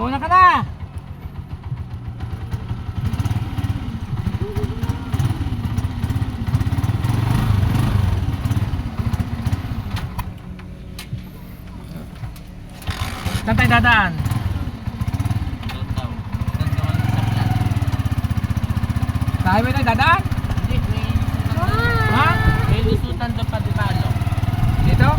Mauna ka na! Saan tayo dadaan? Doon daw. Doon daw ang saklan. Sa highway tayo dadaan? Hindi, may lusutan. Ha? May lusutan doon pa di palo. Dito?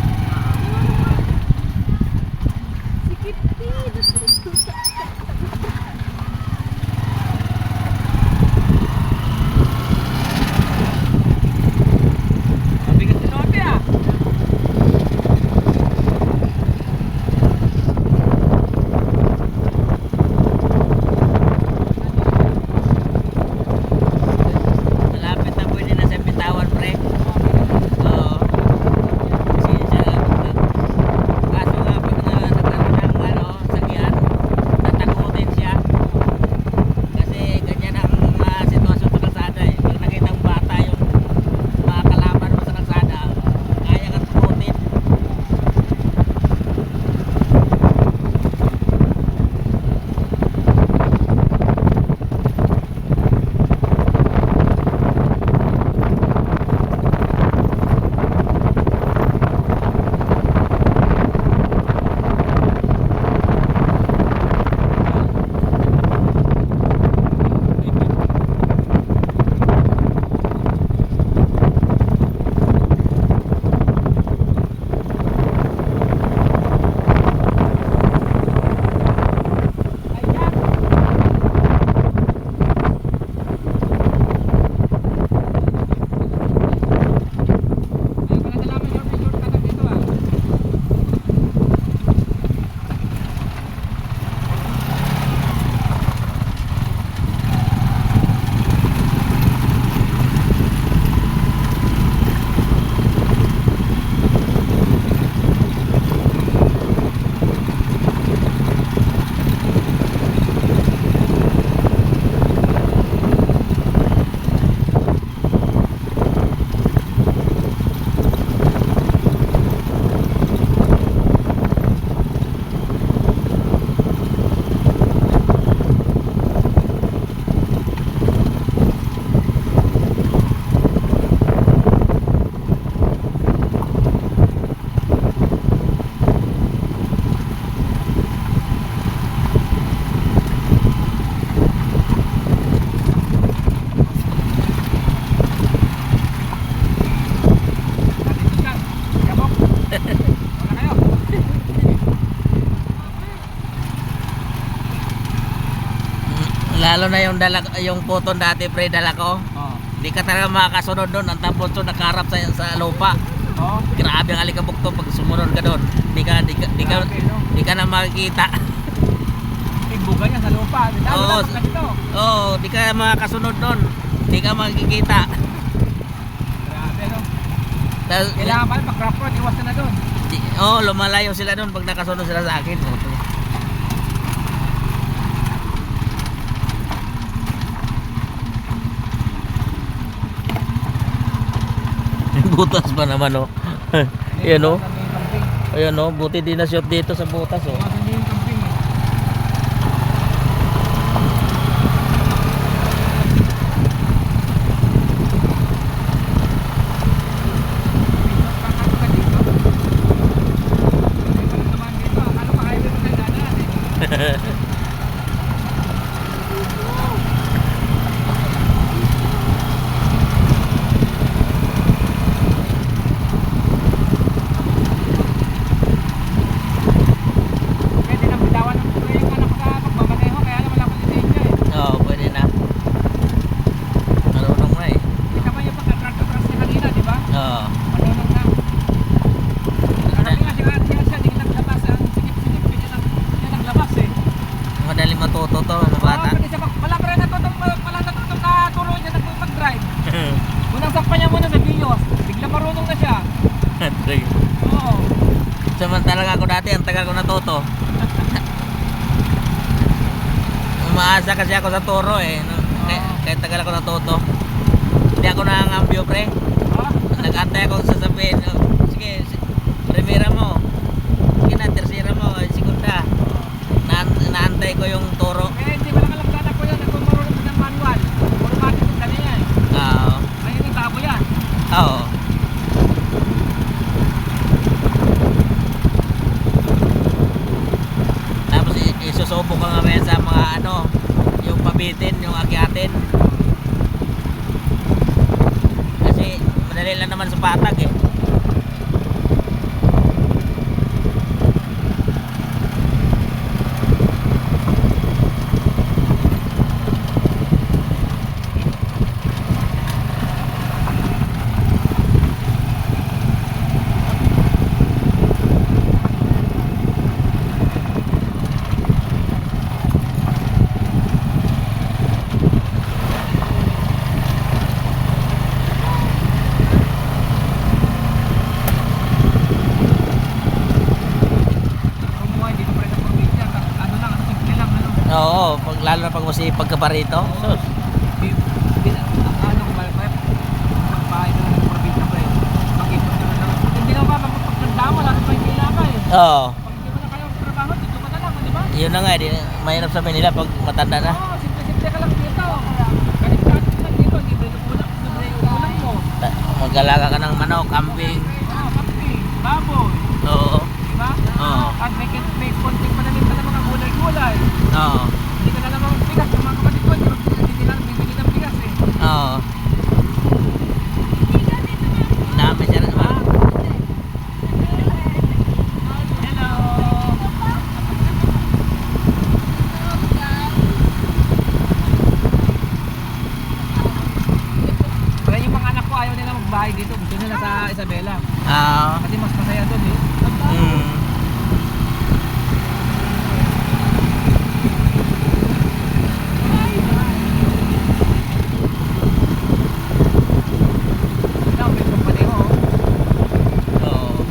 Mabigat si Lote ah. Malapit na pwede na sa bitawan, pre. Oo. Kasi siya lang. Kaso nga, pag nagkaroon ng sakyan, tatakutin siya. Kasi ganyan ang sitwasyon sa kalsada eh. Pag nakita ang bata yung mga kalaban mo sa kalsada, kaya kang takutin. Lalo na yung puton dati, pre, dala ko. Oo. Hindi ka talaga makakasunod doon. Ang tambutso nakaharap sa lupa. Oo. Grabe ang alikabok to pag sumunod ka doon. Di ka na makikita. Buga niya sa lupa. Oo. Dapat ka dito. Oo, di ka makakasunod doon. Di ka makikita. Grabe no. Tapos, Kailangan pa pag crop road, iwas na doon. lumalayo sila doon pag nakasunod sila sa akin. Butas pa naman, oh. Ayan, oh. Ayan, oh. Buti di na-shoot dito sa butas, oh. Hindi yung camping eh. Matuto to, mga bata. Wala pa rin natutong na turo niya mag-drive. Unang sakpa niya muna sa Bios, bigla marunong na siya. Oo. Samantalang ako dati, ang tagal ko natuto. Umaasa kasi ako sa turo eh. Kahit tagal ako natuto. Hindi ako nangangambyo, pre. Nag-antay ako sasabihin, sige, primera mo. Sige na, tersera mo, segunda. Naantay ko susubok ka nga sa mga ano, yung pabitin, yung akyatin. Kasi madali lang naman sa patag eh. Kumuha, hindi ko pa rin ang probinsya. Ano lang, ano, simple lang, ano. Oo, pag, lalo na pag masipag ka pa rito. Sus. Ano ko ba, magbahay ka na ng probinsya pa eh. Mag-ipon ka na lang. Hindi na mapapagtanda mo, lalo pa hindi ka eh. Oo. Pag hindi mo na kayo trabaho, dito ka na lang, di ba? Yun na nga, mahirap sa Manila pag matanda na. Oo, simple-simple ka lang dito. Kalit-kalit ka lang dito, libre yung ulam mo. Mag-alaga ka ng manok, kambing. Kapi, baboy, Oo. di ba? Oo. At may konting pananim ka na mga gulay-gulay. Oo. Hindi ka na namang bigas, yung mga kapatid ko, hindi nila bibili ng bigas eh. Oo. Dami siya naman. Hello! Kaya yung mga anak ko ayaw nila magbahay dito, gusto nila sa Isabela. Kasi mas masaya doon eh. Mm. Ikaw, may kumpanya mo. Oo.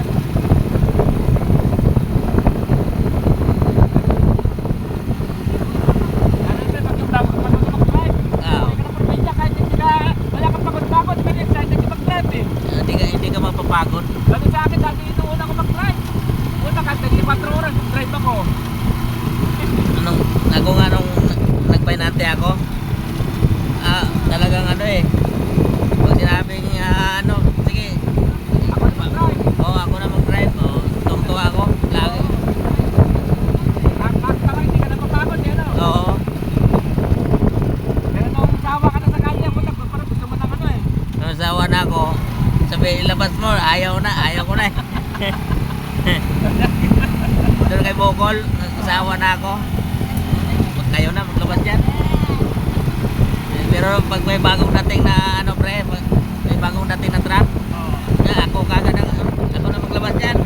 Ano yun, pag yung tawag ka mag-drive. Oo. Hindi ka na probinsya, kahit hindi ka, wala kang pagod-pagod, pero excited ka mag-drive eh. Hindi ka mapapagod. Dati sa akin, dati inuuna ko mag-drive. Una kahit naging 4 oras, mag-drive ako. Ako nga nung nagpainante ako, talagang ano eh, pag sinabing ano, sige, Ako na mag-drive. ako na mag-drive, tungtuwa ako, lagi. Basta lang, hindi ka na mapagod eh, ano? Oo. Pero nung sawa ka na sa kanya, puta, parang gusto mo ng ano eh. Nung asawa na ako, sabi, ilabas mo, ayaw ko na eh. Doon kay Bocol, asawa na ako. Huwag kayo na, maglabas dyan. Pero pag may bagong dating na ano pre, may bagong dating na truck, ako kagad ako na maglabas dyan.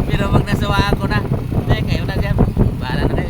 Pero pag nasawa ako na, kayo na dyan, bahala na kayo.